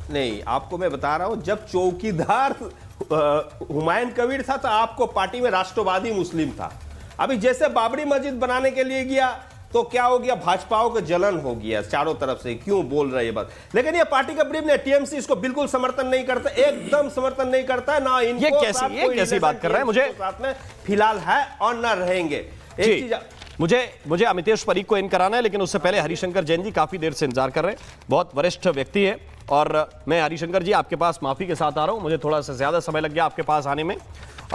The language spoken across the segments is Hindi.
नहीं, आपको मैं बता रहा हूं, जब चौकीदार हुमायूं कबीर था तो आपको पार्टी में राष्ट्रवादी मुस्लिम था। अभी जैसे बाबरी मस्जिद बनाने के लिए गया तो क्या हो गया, भाजपाओं का जलन हो गया चारों तरफ से, क्यों बोल रहे हैं बात। लेकिन ये पार्टी का ब्रीफ ने, टीएमसी इसको बिल्कुल समर्थन नहीं करता, एकदम समर्थन नहीं करता ना। इनको ये कैसी बात कर रहे हैं, मुझे साथ में फिलहाल है और ना रहेंगे। एक चीज मुझे अमितेश परीख को इन कराना है, लेकिन उससे पहले हरिशंकर जैन जी काफी देर से इंतजार कर रहे हैं, बहुत वरिष्ठ व्यक्ति है। और मैं हरिशंकर जी आपके पास माफी के साथ आ रहा हूं, मुझे थोड़ा सा ज्यादा समय लग गया आपके पास आने में,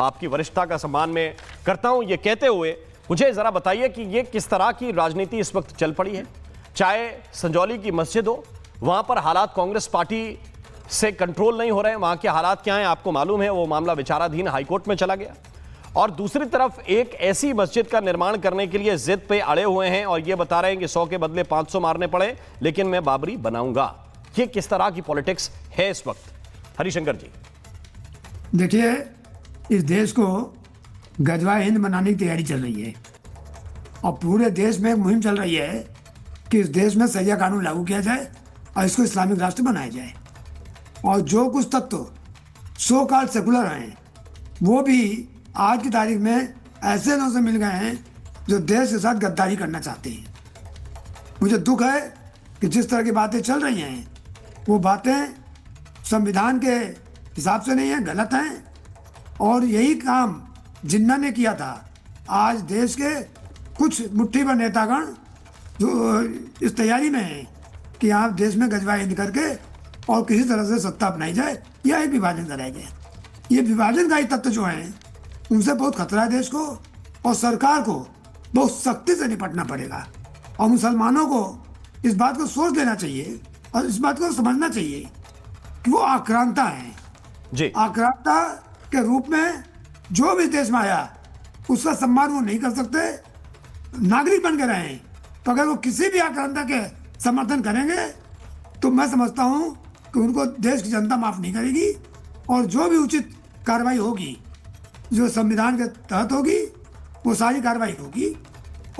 आपकी वरिष्ठता का सम्मान मैं करता हूं। ये कहते हुए मुझे जरा बताइए कि ये किस तरह की राजनीति इस वक्त चल पड़ी है। चाहे संजौली की मस्जिद हो, वहां पर हालात कांग्रेस पार्टी से कंट्रोल नहीं हो रहे हैं, वहां के हालात क्या हैं आपको मालूम है, वो मामला विचाराधीन हाईकोर्ट में चला गया। और दूसरी तरफ एक ऐसी मस्जिद का निर्माण करने के लिए जिद पे अड़े हुए हैं और ये बता रहे हैं कि 100 के बदले 500 मारने पड़े, लेकिन मैं बाबरी बनाऊंगा। ये किस तरह की पॉलिटिक्स है इस वक्त, हरिशंकर जी? देखिए, इस देश को गजवा हिंद बनाने की तैयारी चल रही है और पूरे देश में एक मुहिम चल रही है कि इस देश में सरिया कानून लागू किया जाए और इसको इस्लामिक राष्ट्र बनाया जाए। और जो कुछ तत्व सो कॉल्ड सेकुलर हैं, वो भी आज की तारीख में ऐसे लोगों से मिल गए हैं जो देश के साथ गद्दारी करना चाहते हैं। मुझे दुख है कि जिस तरह की बातें चल रही हैं, वो बातें संविधान के हिसाब से नहीं है, गलत हैं। और यही काम जिन्ना ने किया था, आज देश के कुछ मुट्ठी भर नेतागण जो इस तैयारी में हैं कि आप देश में गजवा हिंद करके और किसी तरह से सत्ता अपनाई जाए या एक विभाजन कराया जाए। ये विभाजनकारी तत्व जो हैं, उनसे बहुत खतरा है देश को, और सरकार को बहुत सख्ती से निपटना पड़ेगा। और मुसलमानों को इस बात को सोच लेना चाहिए और इस बात को समझना चाहिए कि वो आक्रांता हैं जी। आक्रांता के रूप में जो भी देश में आया उसका सम्मान वो नहीं कर सकते, नागरिक बन के रहे। तो अगर वो किसी भी आक्रांता के समर्थन करेंगे तो मैं समझता हूँ कि उनको देश की जनता माफ नहीं करेगी, और जो भी उचित कार्रवाई होगी, जो संविधान के तहत होगी, वो सारी कार्रवाई होगी।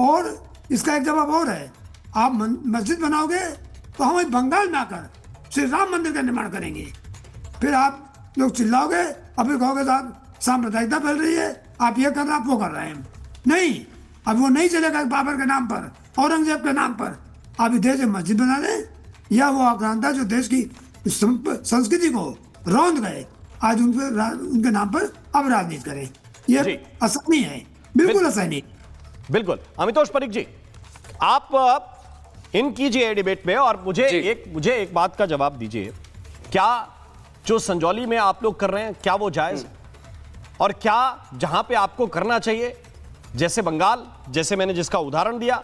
और इसका एक जवाब और है, आप मस्जिद बनाओगे तो हम बंगाल में आकर श्री राम मंदिर का निर्माण करेंगे। फिर आप लोग चिल्लाओगे और फिर कहोगे साहब सांप्रदायिकता फैल रही है, आप ये कर रहे हैं, आप वो कर रहे हैं। नहीं, अब वो नहीं चलेगा। बाबर के नाम पर, औरंगजेब के नाम पर आप देश में मस्जिद बना दें, या वो आक्रांता जो देश की संस्कृति को रौंद गए, आज उनके नाम पर अब राजनीति करें। ये आसानी है, बिल्कुल आसानी। बिल्कुल। अमितोष परीख जी, आप इन कीजिए डिबेट में, और मुझे एक बात का जवाब दीजिए, क्या जो संजौली में आप लोग कर रहे हैं क्या वो जायज है? और क्या जहां पे आपको करना चाहिए, जैसे बंगाल, जैसे मैंने जिसका उदाहरण दिया,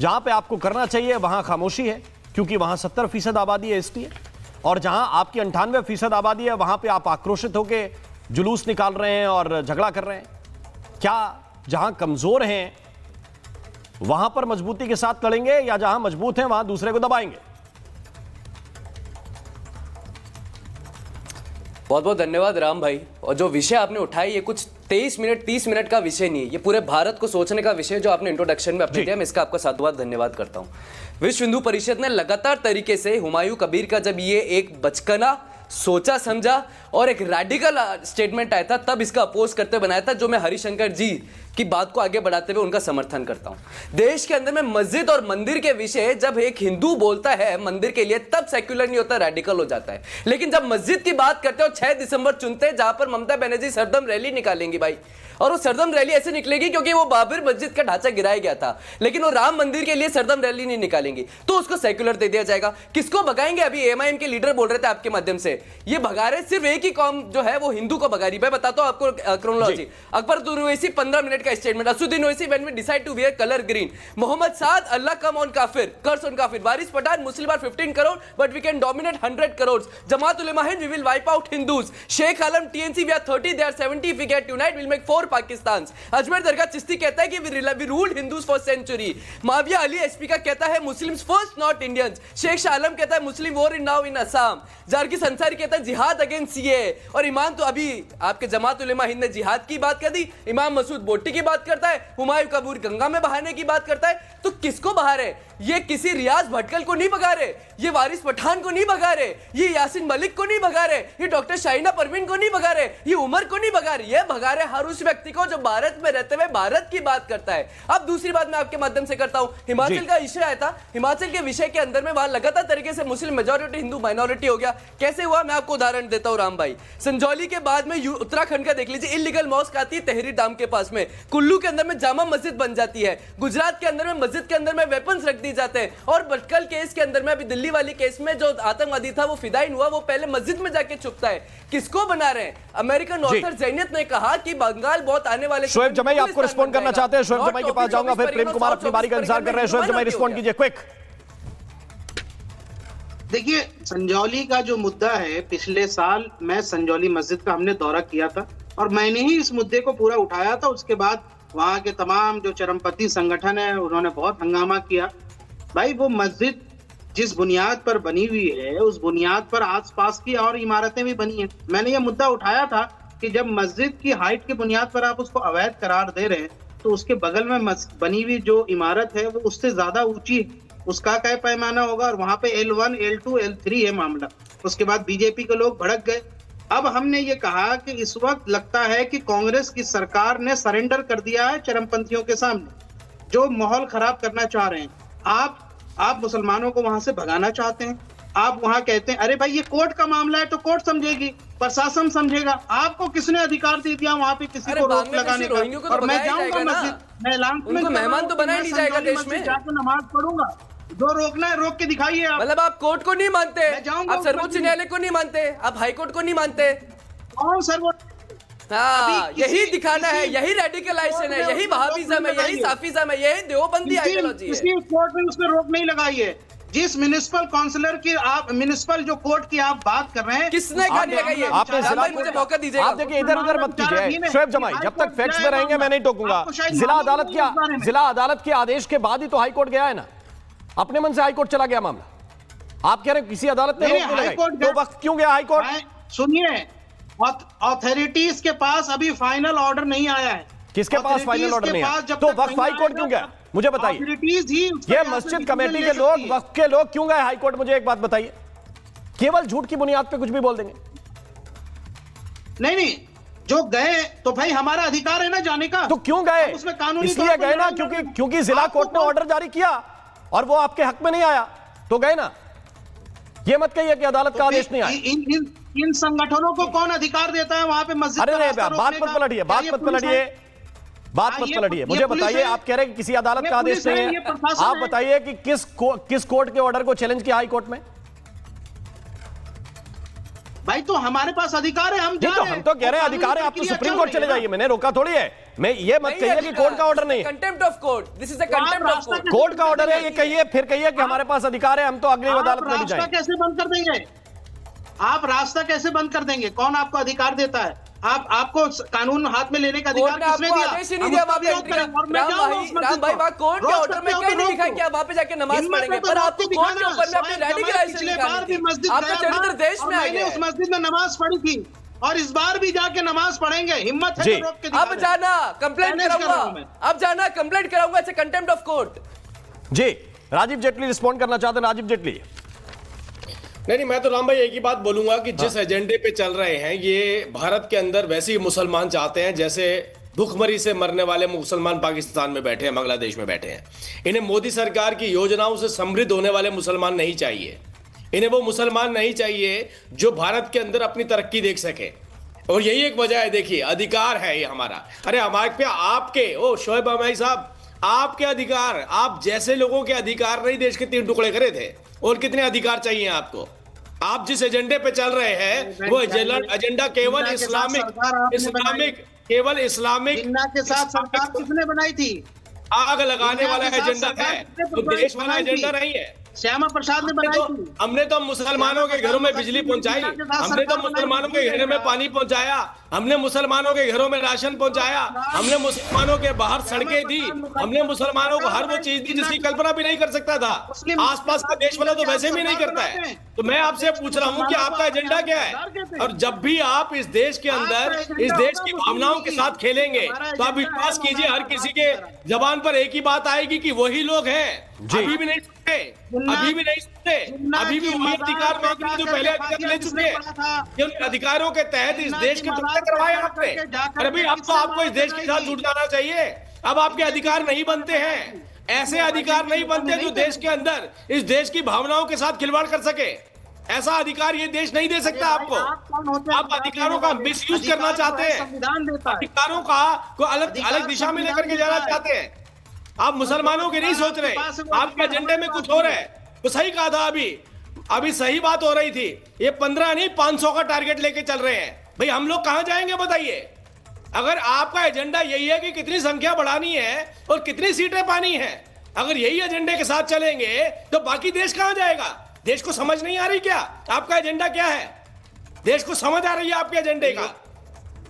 जहां पे आपको करना चाहिए वहां खामोशी है क्योंकि वहां 70% आबादी एसटी है, और जहां आपकी 98% आबादी है वहां पे आप आक्रोशित होकर जुलूस निकाल रहे हैं और झगड़ा कर रहे हैं? क्या जहां कमजोर हैं वहां पर मजबूती के साथ लड़ेंगे, या जहां मजबूत हैं वहां दूसरे को दबाएंगे? बहुत बहुत धन्यवाद राम भाई। और जो विषय आपने उठाई, ये कुछ 23 मिनट 30 मिनट का विषय नहीं है, ये पूरे भारत को सोचने का विषय जो आपने इंट्रोडक्शन में अपने दिया, मैं इसका आपका साधुवाद धन्यवाद करता हूँ। विश्व हिंदू परिषद ने लगातार तरीके से हुमायूं कबीर का जब ये एक बचकाना सोचा समझा और एक रैडिकल स्टेटमेंट आया था, तब इसका अपोज करते बनाया था, जो मैं हरिशंकर जी की बात को आगे बढ़ाते हुए उनका समर्थन करता हूं। देश के अंदर में मस्जिद और मंदिर के विषय जब एक हिंदू बोलता है मंदिर के लिए, तब सेक्युलर नहीं होता, रैडिकल हो जाता है। लेकिन जब मस्जिद की बात करते हो, 6 दिसंबर चुनते हैं जहां पर ममता बनर्जी सरदम रैली निकालेंगे भाई, और वो सरदम रैली ऐसे निकलेगी क्योंकि वो बाबर मस्जिद का ढांचा गिराया गया था, लेकिन वो राम मंदिर के लिए सरदम रैली नहीं निकालेंगे, तो उसको सेक्युलर दे दिया जाएगा। किसको भगाएंगे? अभी एमआईएम के लीडर बोल रहे थे आपके माध्यम से, ये भगा रहे सिर्फ एक ही कौम जो है वो हिंदू को भगा रही। मैं बताता हूं आपको क्रोनोलॉजी। अकबर ओवैसी 15 मिनट का statement, Asaduddin Owaisi when we decide to wear colour green, Mohammad Saad Allah come on काफिर, कर्स ऑन काफिर, Waris Pathan Muslim are 15 crore but we can dominate 100 crore, Jamaat Ulema Hind we will wipe out Hindus, Sheikh Alam TNC we are 30 they are 70, if we get unite will make 4 Pakistan, Ajmer Dargah Chishti कहता है कि we ruled Hindus for century, Mavia Ali SP का कहता है Muslims first not Indians, Sheikh Shah Alam कहता है Muslim war in now in Assam, Zarkis Ansari कहता है जिहाद अगेंस्ट सीए, और इमाम तो अभी आपके जमात उलेमा हिंद ने जिहाद की बात कर दी, इमाम मसूद बोटी की बात करता है, हुमायूं का बूर गंगा में बहाने की बात करता है। तो किसको बहा रहे? ये किसी रियाज भटकल को नहीं भगा रहे, ये वारिस पठान को नहीं भगा रहे, ये यासीन मलिक को नहीं भगा रहे, ये डॉक्टर शाहीना परवीन को नहीं भगा रहे, ये उमर को नहीं भगा रहे, ये भगा रहे हर उस व्यक्ति को जो भारत में रहते हुए भारत की बात करता है। अब दूसरी बात मैं आपके माध्यम से करता हूं, हिमाचल का इशू आया था, हिमाचल के विषय के अंदर में वहां लगातार तरीके से मुस्लिम मेजॉरिटी हिंदू माइनॉरिटी हो गया। कैसे हुआ मैं आपको उदाहरण देता हूं राम भाई। संजौली के बाद में उत्तराखंड का देख लीजिए, इलीगल मॉस्क आती है तहरी डैम के पास में, कुल्लू के अंदर में जामा मस्जिद बन जाती है, गुजरात के अंदर में मस्जिद के अंदर में वेपन्स रख दिए जाते हैं, और भटकल केस के अंदर में अभी दिल्ली वाली केस में जो आतंकवादी था वो फिदाइन हुआ, वो पहले मस्जिद में जाके छुपता है। किसको बना रहे हैं? अमेरिकन ऑथर जैनियत ने कहा कि बंगाल बहुत आने वाले शोएब जमाई आपको रिस्पॉन्ड करना चाहते हैं? शोएब जमाई के पास जाऊंगा, फिर प्रेम कुमार अपनी बारी का इंतजार कर रहे हैं। शोएब जमाई रिस्पॉन्ड कीजिए, क्विक। देखिए, संजौली का जो मुद्दा है, पिछले साल मैं संजौली मस्जिद का हमने दौरा किया था और मैंने ही इस मुद्दे को पूरा उठाया था। उसके बाद वहाँ के तमाम जो चरमपंथी संगठन है उन्होंने बहुत हंगामा किया। भाई, वो मस्जिद जिस बुनियाद पर बनी हुई है उस बुनियाद पर आसपास की और इमारतें भी बनी हैं। मैंने ये मुद्दा उठाया था कि जब मस्जिद की हाइट की बुनियाद पर आप उसको अवैध करार दे रहे हैं तो उसके बगल में बनी हुई जो इमारत है वो उससे ज्यादा ऊंची है, उसका क्या पैमाना होगा? और वहां पे L1, L2, L3 है मामला। उसके बाद बीजेपी के लोग भड़क गए। अब हमने ये कहा कि इस वक्त लगता है कि कांग्रेस की सरकार ने सरेंडर कर दिया है चरमपंथियों के सामने, जो माहौल खराब करना चाह रहे हैं। आप मुसलमानों को वहां से भगाना चाहते हैं। आप वहां कहते हैं अरे भाई ये कोर्ट का मामला है तो कोर्ट समझेगी, प्रशासन समझेगा। आपको किसने अधिकार दे दिया वहां पे किसी को रोक लगाने का? और मैं जाऊंगा मस्जिद, मैं ऐलान मेहमान तो बनाया नहीं जाएगा देश में, जाकर नमाज पढ़ूंगा। जो रोकना है रोक के दिखाइए आप। मतलब आप कोर्ट को नहीं मानते, आप सर्वोच्च न्यायालय को नहीं मानते, आप हाई कोर्ट को नहीं मानते। कौन सर्वोच्च? हाँ, यही दिखाना है, यही रेडिकलाइजेशन है, यही वहाबिज्म है, यही साफिज्म है, यही देवबंदी आइडियोलॉजी है। किसी कोर्ट में उसमें रोक नहीं लगाई है। जिस म्युनिसिपल काउंसलर की आप म्युनिसिपल जो कोर्ट की आप बात कर रहे हैं, किसने गाली लगाई है? आपने जिला मुझे मौका दीजिएगा। आप देखिए इधर उधर मत कीजिए शोएब जमाई, जब तक फैक्ट्स में रहेंगे मैं नहीं टोकूंगा। जिला अदालत के आदेश के बाद ही तो हाईकोर्ट गया है ना, अपने मन से हाईकोर्ट चला गया मामला। आप कह रहे किसी अदालत ने रोक नहीं लगाई, तो वक्त क्यों गया हाईकोर्ट? सुनिए, अथॉरिटीज के पास अभी फाइनल ऑर्डर नहीं आया है। किसके पास फाइनल ऑर्डर नहीं है? तो वक्फ हाईकोर्ट क्यों गया? मुझे बताइए, ये मस्जिद कमेटी के लोग, वक्फ के लोग क्यों गए हाईकोर्ट? मुझे एक बात बताइए। केवल झूठ की बुनियाद पे कुछ भी बोल देंगे? नहीं, जो गए तो भाई हमारा अधिकार है ना जाने का। तो क्यों गए? उसमें कानूनी इसलिए गए ना क्योंकि जिला कोर्ट ने ऑर्डर जारी किया और वो आपके हक में नहीं आया, तो गए ना। ये मत कहिए कि अदालत का आदेश नहीं आया। इन संगठनों को कौन अधिकार देता है वहां पे मस्जिद? अरे नहीं, बात मत पलटिए, बात मत पलटिए। मुझे बताइए, आप कह रहे हैं कि किसी अदालत का आदेश नहीं है, आप बताइए कि किस कोर्ट के ऑर्डर को चैलेंज किया हाई कोर्ट में? भाई तो हमारे पास अधिकार है, हम तो कह रहे हैं अधिकार है, आप तो सुप्रीम कोर्ट चले जाइए, मैंने रोका थोड़ी है। मैं ये मत कहिए कि कोर्ट का ऑर्डर नहीं है। Contempt of court, this is a contempt of court. Court का ऑर्डर है ये कहिए, फिर कहिए कि हमारे पास अधिकार है, हम तो अगली अदालत में भी जाएंगे। कैसे बंद कर देंगे आप? रास्ता कैसे बंद कर देंगे? कौन आपको अधिकार देता है? आपको कानून हाथ में लेने का अधिकार किसने दिया? आदेश ही नहीं दिया वहां पे एंट्री का। राम भाई वहां कोर्ट के ऑर्डर में कहीं नहीं लिखा कि आप वहां पे जाके नमाज पढ़ेंगे, पर आपको कोर्ट के ऊपर में अपनी रेडिकलाइजेशन दिखानी थी। आप तो चरित्र देश में आ गए। उस मस्जिद में नमाज पढ़ी थी और इस बार भी जाके नमाज पढ़ेंगे। हिम्मत है तो रोक के दिखा अब जाना कंप्लेंट कराऊंगा, अब जाना कंप्लेंट कराऊंगा, it's a contempt of court. जी, राजीव जेटली रिस्पॉन्ड करना चाहते हैं। राजीव जेटली। नहीं, मैं तो राम भाई एक ही बात बोलूंगा कि जिस एजेंडे पे चल रहे हैं ये भारत के अंदर वैसे ही मुसलमान चाहते हैं जैसे भूखमरी से मरने वाले मुसलमान पाकिस्तान में बैठे हैं, बांग्लादेश में बैठे हैं। इन्हें मोदी सरकार की योजनाओं से समृद्ध होने वाले मुसलमान नहीं चाहिए। इन्हें वो मुसलमान नहीं चाहिए जो भारत के अंदर अपनी तरक्की देख सके। और यही एक वजह है, देखिए अधिकार है ये हमारा। अरे हमारे पे आपके शोएब अमाई साहब, आपके अधिकार, आप जैसे लोगों के अधिकार नहीं देश के 3 टुकड़े करे थे। और कितने अधिकार चाहिए आपको? आप जिस एजेंडे पे चल रहे हैं वो एजेंडा केवल इस्लामिक केवल इस्लामिक के साथ सरकार किसने बनाई थी? आग लगाने वाला एजेंडा है, तो देश वाला एजेंडा नहीं है। श्यामा प्रसाद ने बनाई थी। हमने तो मुसलमानों के घरों में बिजली पहुंचाई, हमने तो मुसलमानों के घरों में पानी पहुंचाया, हमने मुसलमानों के घरों में राशन पहुंचाया, हमने मुसलमानों के बाहर सड़कें दी, हमने मुसलमानों को हर वो चीज दी जिसकी कल्पना भी नहीं कर सकता था। आसपास का देश वाला तो वैसे भी नहीं करता है। तो मैं आपसे पूछ रहा हूं कि आपका एजेंडा क्या है? और जब भी आप इस देश के अंदर इस देश की भावनाओं के साथ खेलेंगे तो आप विश्वास कीजिए हर किसी के जबान पर एक ही बात आएगी कि वही लोग हैं। अभी भी नहीं सुनते, अभी भी नहीं सुनते, अभी भी वही अधिकार मांग रहे जो पहले अधिकार ले चुके हैं। कि उन अधिकारों के तहत इस देश के टुकड़े करवाए आपने। अरे भाई अब तो आपको इस देश के साथ जुड़ जाना चाहिए। अब आपके अधिकार नहीं बनते हैं, ऐसे अधिकार नहीं बनते जो देश के अंदर इस देश की भावनाओं के साथ खिलवाड़ कर सके। ऐसा अधिकार ये देश नहीं दे सकता आपको। आप अधिकारों का मिसयूज करना चाहते हैं, अधिकारों का को अलग अलग दिशा में लेकर के जाना चाहते हैं। आप मुसलमानों के नहीं सोच रहे, आपके एजेंडे में कुछ और है। तो सही कहा था अभी सही बात हो रही थी। ये 15 नहीं 500 का टारगेट लेके चल रहे हैं। भाई हम लोग कहां जाएंगे बताइए? अगर आपका एजेंडा यही है कि कितनी संख्या बढ़ानी है और कितनी सीटें पानी है, अगर यही एजेंडे के साथ चलेंगे तो बाकी देश कहां जाएगा? देश को समझ नहीं आ रही क्या? आपका एजेंडा क्या है? देश को समझ आ रही है आपके एजेंडे का?